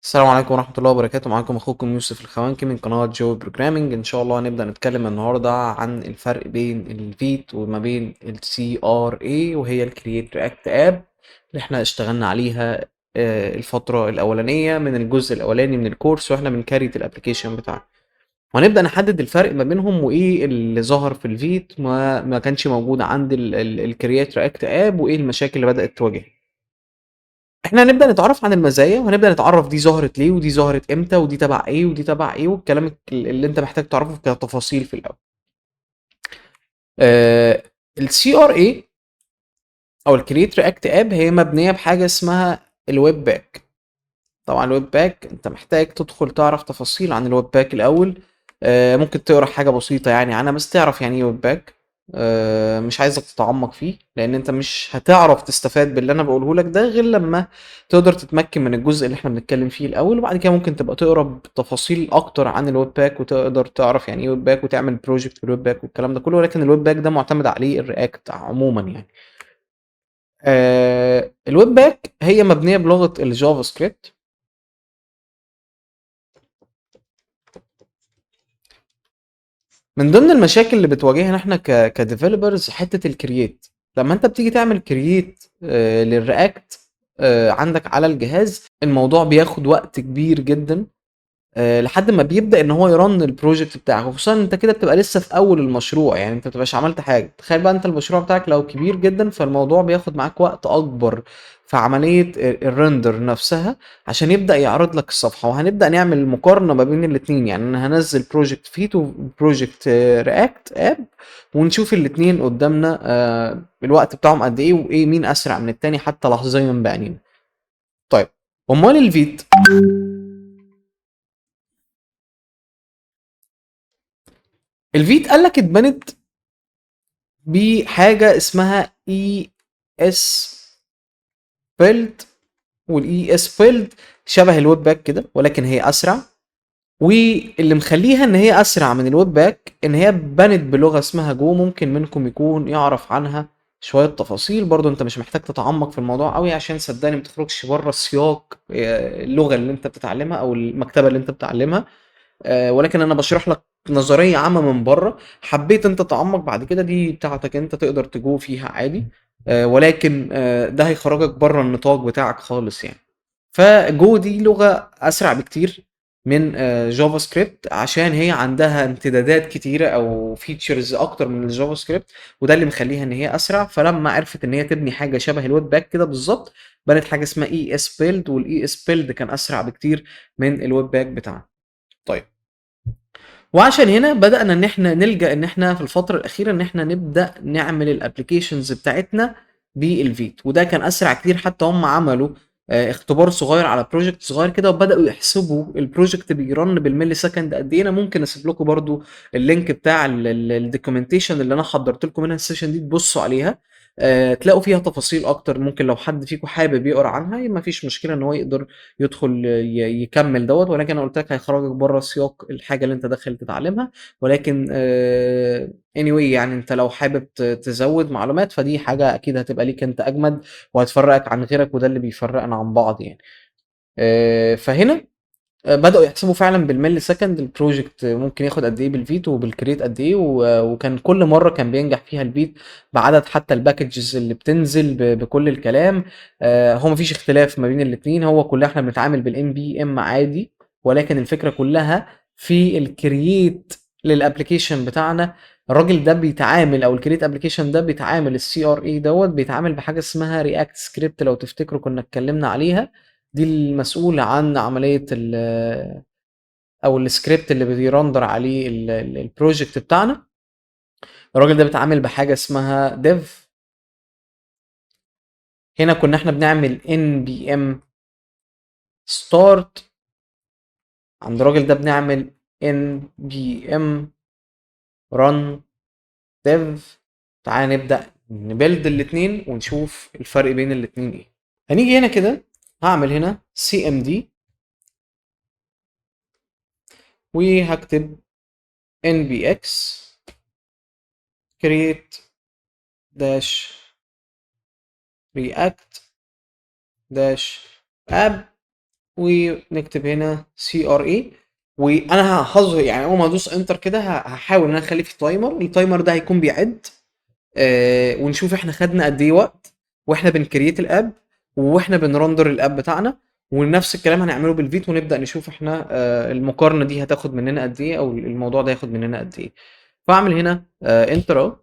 السلام عليكم ورحمة الله وبركاته. معاكم أخوكم يوسف الخوانكي من قناة جو بروجرامينج. إن شاء الله هنبدأ نتكلم النهاردة عن الفرق بين الفيت وما بين ال CRA وهي ال Create React App اللي احنا اشتغلنا عليها الفترة الأولانية من الجزء الأولاني من الكورس واحنا بنكريت الابليكيشن بتاعنا، وهنبدأ نحدد الفرق ما بينهم وإيه اللي ظهر في الفيت ما كانش موجود عند ال Create React App وإيه المشاكل اللي بدأت تواجهها. احنا هنبدأ نتعرف عن المزايا وهنبدأ نتعرف دي ظهرت ليه ودي ظهرت امتى ودي تبع ايه ودي تبع ايه والكلام اللي انت محتاج تعرفه كتفاصيل في الاول. السي ار اي او الكريت رياكت اب هي مبنيه بحاجه اسمها الويب باك. طبعا الويب باك انت محتاج تدخل تعرف تفاصيل عن الويب باك الاول. ممكن تقرا حاجه بسيطه يعني عنها بس تعرف يعني ايه ويب باك. مش عايزك تتعمق فيه لان انت مش هتعرف تستفاد باللي انا بقوله لك ده غير لما تقدر تتمكن من الجزء اللي احنا بنتكلم فيه الاول، وبعد كده ممكن تبقى تقرا بتفاصيل اكتر عن الويب باك وتقدر تعرف يعني ايه ويب باك وتعمل بروجكت في الويب باك والكلام ده كله، ولكن الويب باك ده معتمد عليه الرياكت عموما يعني. الويب باك هي مبنيه بلغه الجافا سكريبت. من ضمن المشاكل اللي بتواجهنا احنا كديفلوبرز حته الكرييت. لما انت بتيجي تعمل كرييت للرياكت عندك على الجهاز، الموضوع بياخد وقت كبير جدا لحد ما بيبدأ ان هو يرن البروجكت بتاعك، وخصوصا انت كده بتبقى لسه في اول المشروع، يعني انت متبقاش عملت حاجة. تخيل بقى انت المشروع بتاعك لو كبير جدا فالموضوع بياخد معاك وقت اكبر في عملية الرندر نفسها عشان يبدأ يعرض لك الصفحة. وهنبدأ نعمل مقارنة ما بين الاتنين، يعني انا هنزل بروجكت فيت وبروجكت رياكت اب ونشوف الاتنين قدامنا الوقت بتاعهم قد ايه وايه مين اسرع من التاني حتى لحظيا بعينينا. طيب، امال الفيت؟ الفيت قال لك اتبنت بحاجة اسمها اي اس بيلد، والاي اس بيلد شبه الويب باك كده ولكن هي اسرع. واللي مخليها ان هي اسرع من الويب باك ان هي بنت بلغة اسمها جو. ممكن منكم يكون يعرف عنها شوية تفاصيل، برضو انت مش محتاج تتعمق في الموضوع قوي عشان صدقني ما تخرجش بره سياق اللغة اللي انت بتتعلمها او المكتبة اللي انت بتتعلمها. ولكن انا بشرح لك نظريه عامه من بره. حبيت انت تتعمق بعد كده دي بتاعتك انت، تقدر تجو فيها عادي. ولكن ده هيخرجك بره النطاق بتاعك خالص يعني. فجو دي لغه اسرع بكتير من جافا سكريبت عشان هي عندها امتدادات كتيره او فيتشرز اكتر من الجافا سكريبت، وده اللي مخليها ان هي اسرع. فلما عرفت ان هي تبني حاجه شبه الويب باك كده بالظبط، بنت حاجه اسمها اي اس بيلد، والاي اس بيلد كان اسرع بكتير من الويب باك بتاعنا. طيب، وعشان هنا بدأنا ان احنا نلجأ ان احنا في الفترة الأخيرة ان احنا نبدأ نعمل الابليكيشنز بتاعتنا بالفيت، وده كان أسرع كتير. حتى هم عملوا اختبار صغير على بروجكت صغير كده وبدأوا يحسبوا البروجكت بيرن بالملي سكند قد ايه. انا ممكن اسيب لكم برضو اللينك بتاع الدوكيومنتيشن اللي انا حضرت لكم منها السيشن دي تبصوا عليها. تلاقوا فيها تفاصيل اكتر. ممكن لو حد فيكم حابب يقرا عنها ما فيش مشكلة ان هو يقدر يدخل يكمل دوت، ولكن انا قلت لك هيخرجك بره سياق الحاجه اللي انت داخل تتعلمها. ولكن anyway يعني انت لو حابب تزود معلومات فدي حاجه اكيد هتبقى ليك انت اجمد وهتفرقك عن غيرك، وده اللي بيفرقنا عن بعض يعني. فهنا بدأوا يحسبوا فعلا بالملي سكند البروجكت ممكن ياخد قد ايه بالفيت وبالكريت قد ايه، وكان كل مره كان بينجح فيها الفيت بعدد حتى الباكجز اللي بتنزل بكل الكلام. هو مفيش اختلاف ما بين الاتنين، هو كلنا احنا بنتعامل بالام بي ام عادي، ولكن الفكره كلها في الكرييت للابلكيشن بتاعنا. الراجل ده بيتعامل او الكرييت ابلكيشن ده بيتعامل السي ار اي دوت بيتعامل بحاجه اسمها رياكت سكريبت. لو تفتكروا كنا اتكلمنا عليها، دي المسؤولة عن عملية او السكريبت اللي بيرندر عليه البروجكت بتاعنا. الراجل ده بيتعامل بحاجة اسمها ديف. هنا كنا احنا بنعمل ان بي ام ستارت، عند الراجل ده بنعمل ان بي ام رن ديف. تعال نبدأ نبلد الاتنين ونشوف الفرق بين الاتنين ايه. هنيجي هنا كده، هعمل هنا سي ام دي وهكتب ان بي اكس create dash react dash اب ونكتب هنا سي ار اي. وانا هظهر يعني اول ما ادوس انتر كده هحاول ان انا اخلي في تايمر. التايمر ده هيكون بيعد ونشوف احنا خدنا قد ايه وقت واحنا بنكريت الاب واحنا بنرندر الاب بتاعنا. ونفس الكلام هنعمله بالفيت ونبدأ نشوف احنا المقارنة دي هتاخد مننا قد ايه او الموضوع ده هياخد مننا قد ايه. فاعمل هنا انتر اهو.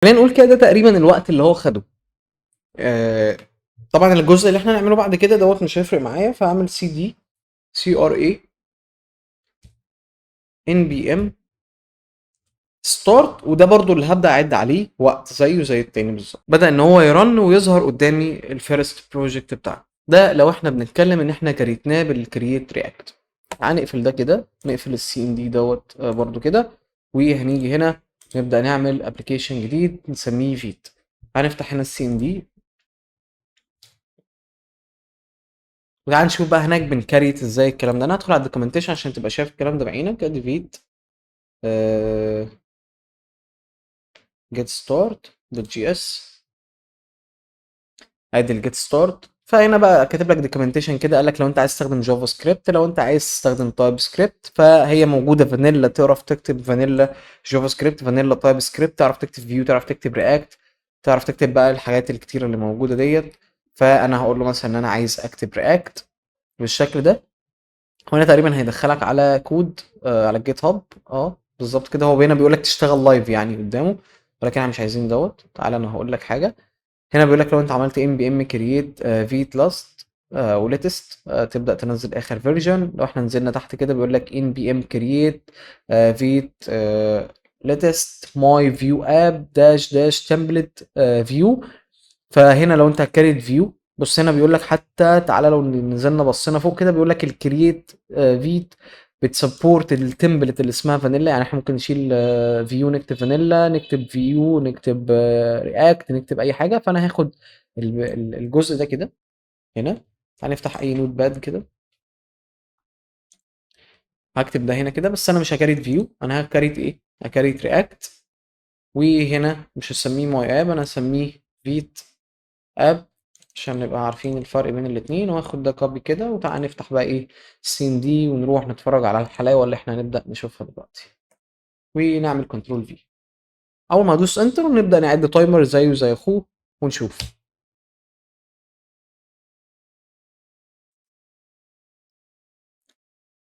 خلينا نقول كده ده تقريبا الوقت اللي هو خده. آه، طبعا الجزء اللي احنا هنعمله بعد كده دوت مش هيفرق معايا. فاعمل سي دي سي ار اي ان بي ام ستارت. وده برضو اللي هبدأ اعد عليه وقت زيه زي التاني بالظبط. بدأ ان هو يرن ويظهر قدامي الفيرست بروجكت بتاعنا. ده لو احنا بنتكلم ان احنا كريتناه بالكرييت رياكت. هنقفل ده كده، نقفل السي ام دي دوت برضو كده. وهنيجي هنا نبدأ نعمل ابلكيشن جديد نسميه فيت. هنفتح هنا السي ام دي وتعال نشوف بقى هناك بنكريت ازاي الكلام ده. انا هدخل على الدوكيومنتيشن عشان تبقى شايف الكلام ده بعينك. ادي فيت جيت ستارت دوت جي اس. ادي الجيت ستارت. فهنا بقى كاتب لك دوكيومنتيشن كده. قال لك لو انت عايز تستخدم جافا سكريبت، لو انت عايز تستخدم تايب سكريبت فهي موجوده فانيلا. تعرف تكتب فانيلا جافا سكريبت، فانيلا تايب سكريبت، تعرف تكتب فيو، تعرف تكتب رياكت، تعرف تكتب بقى الحاجات الكتيره اللي موجوده ديت. فانا هقول له مثلا ان انا عايز اكتب رياكت بالشكل ده. هنا تقريبا هيدخلك على كود على الجيت هاب. بالظبط كده. هو هنا بيقول لك تشتغل لايف يعني قدامه، ولكن احنا مش عايزين دوت. تعالى انا هقول لك حاجه. هنا بيقول لك لو انت عملت ام بي ام كرييت فيت لاست وليتست تبدا تنزل اخر فيرجن. لو احنا نزلنا تحت كده بيقول لك ان بي ام كرييت فيت ليتست ماي فيو اب داش داش تمبلت فيو. فهنا لو انت هتكريت فيو، بص هنا بيقول لك حتى تعالى لو نزلنا بصينا فوق كده بيقول لك الكرييت فيت بتسبورت التمبلت اللي اسمها فانيلا. يعني احنا ممكن نشيل فيو نكتب فانيلا، نكتب فيو، نكتب رياكت، نكتب اي حاجه. فانا هاخد الجزء ده كده هنا. هنفتح اي نوت باد كده. هكتب ده هنا كده. بس انا مش هكريت فيو، انا هكريت ايه؟ هكريت رياكت. وهنا مش هسميه ماي اب، انا هسميه فيت اب عشان نبقى عارفين الفرق بين الاتنين، واخد ده كوبي كده، وتعالى نفتح بقى ايه السين دي ونروح نتفرج على الحلاوة اللي احنا هنبدأ نشوفها دلوقتي، ونعمل كنترول في. اول ما ادوس انتر نبدأ نعد تايمر زيه زي اخوه ونشوف.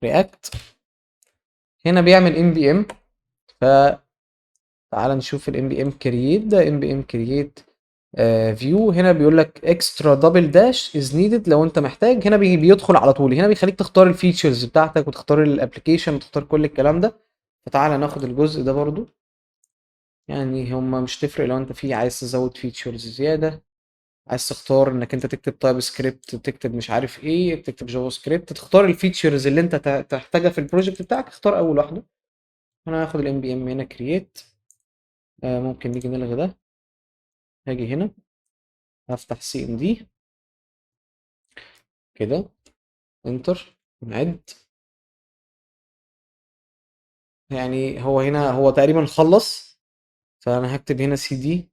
رياكت هنا بيعمل ام بي ام، فتعالى نشوف الام بي ام كرييت. ده ام بي ام كرييت فيو. هنا بيقول لك اكسترا دبل داش از نيدد لو انت محتاج. هنا بيدخل على طول، هنا بيخليك تختار الفيتشرز بتاعتك وتختار الابلكيشن وتختار كل الكلام ده. فتعالى ناخد الجزء ده برضو، يعني هما مش تفرق لو انت فيه عايز تزود فيتشرز زيادة، عايز تختار انك انت تكتب تايب سكريبت، تكتب مش عارف ايه، تكتب جافا سكريبت، تختار الفيتشرز اللي انت تحتاجها في البروجكت بتاعك، اختار اول واحدة. انا هاخد الام بي ام هنا كرييت. ممكن نيجي نلغي ده، هاجي هنا هفتح سي ام دي كده، انتر، نعد. يعني هو هنا هو تقريبا خلص، فانا هكتب هنا سي دي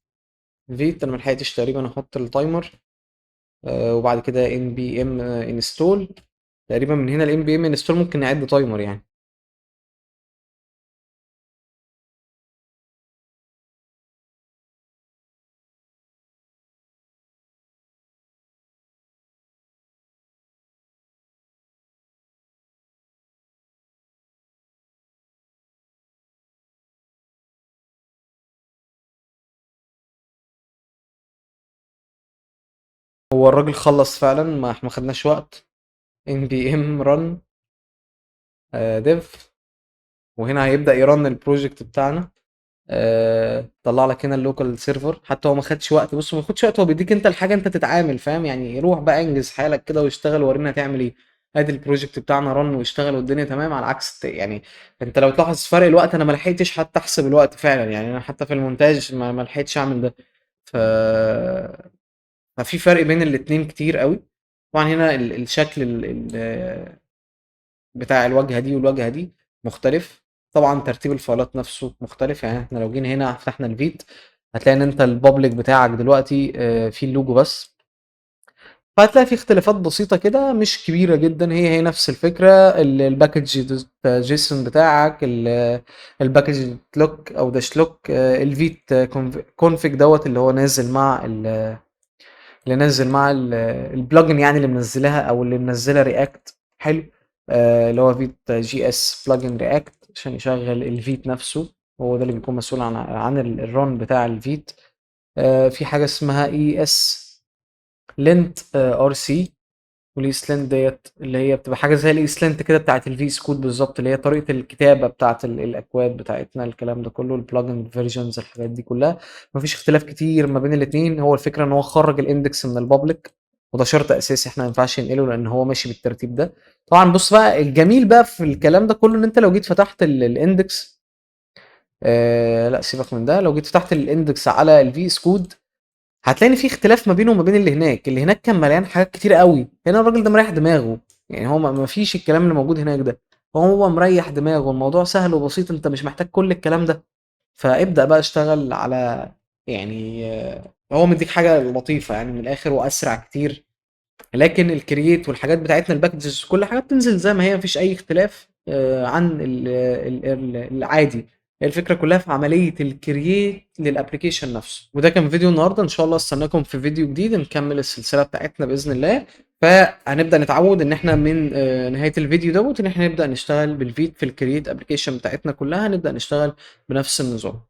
فيت. انا ملحقتش تقريبا احط التايمر. وبعد كده ان بي ام انستول. تقريبا من هنا الام بي ام انستول ممكن نعد تايمر يعني. هو الراجل خلص فعلا، ما احنا ما خدناش وقت. ان بي ام رن ديف، وهنا هيبدأ يرن البروجكت بتاعنا. طلع لك هنا اللوكال سيرفر. حتى هو ما خدش وقت، بص ما خدش وقت، هو بيديك انت الحاجه انت تتعامل، فاهم يعني؟ روح بقى انجز حالك كده واشتغل، ورينا هتعمل ايه. ادي البروجكت بتاعنا رن واشتغل والدنيا تمام، على عكس يعني انت لو تلاحظ فرق الوقت، انا ما لحقتش حتى احسب الوقت فعلا يعني. انا حتى في المونتاج ما لحقتش اعمل ده. ف ففي فرق بين الاتنين كتير قوي. طبعا هنا الشكل بتاع الواجهه دي والواجهه دي مختلف. طبعا ترتيب الفايلات نفسه مختلف. يعني احنا لو جينا هنا فتحنا الفيت، هتلاقي ان انت البابليك بتاعك دلوقتي فيه اللوجو بس. فهتلاقي في اختلافات بسيطة كده مش كبيرة جدا، هي نفس الفكرة. الباكج جيسون بتاعك، الباكج لوك او داش لوك، الفيت كونفيج دوت اللي هو نازل مع اللي نزل مع البلجن يعني، اللي منزلها او اللي منزلها رياكت. حلو. اللي هو فيت جي اس بلجن رياكت عشان يشغل الفيت نفسه. هو ده اللي بيكون مسؤول عن الرun بتاع الفيت. في حاجه اسمها اي اس لينت ار سي. والايسلنت ديت اللي هي بتبقى حاجه زي الايسلنت كده بتاعت الفي كود بالظبط، اللي هي طريقه الكتابه بتاعت الاكواد بتاعتنا، الكلام ده كله، البلجن فيرجنز، الحاجات دي كلها. مفيش اختلاف كتير ما بين الاثنين. هو الفكره ان هو خرج الاندكس من البابليك، وده شرط اساسي احنا ما ينفعش ننقله لان هو ماشي بالترتيب ده. طبعا بص بقى الجميل بقى في الكلام ده كله، ان انت لو جيت فتحت الاندكس، لا سيبك من ده، لو جيت فتحت الاندكس على الفي كود، هتلاقي ان في اختلاف ما بينه وما بين اللي هناك. اللي هناك كان مليان حاجات كتير قوي، هنا الراجل ده مريح دماغه. يعني هو ما فيش الكلام اللي موجود هناك ده، هو مريح دماغه، الموضوع سهل وبسيط، انت مش محتاج كل الكلام ده. فابدأ بقى اشتغل على يعني هو مديك حاجة لطيفة يعني من الاخر واسرع كتير. لكن الكرييت والحاجات بتاعتنا الباكجز كل حاجه بتنزل زي ما هي، مفيش اي اختلاف عن العادي. هي الفكره كلها في عمليه الكرييت للابلكيشن نفسه. وده كان فيديو النهارده، ان شاء الله استناكم في فيديو جديد نكمل السلسله بتاعتنا باذن الله. فهنبدا نتعود ان احنا من نهايه الفيديو دوت ان احنا نبدا نشتغل بالفيت في الكرييت ابلكيشن بتاعتنا كلها، نبدا نشتغل بنفس النظام.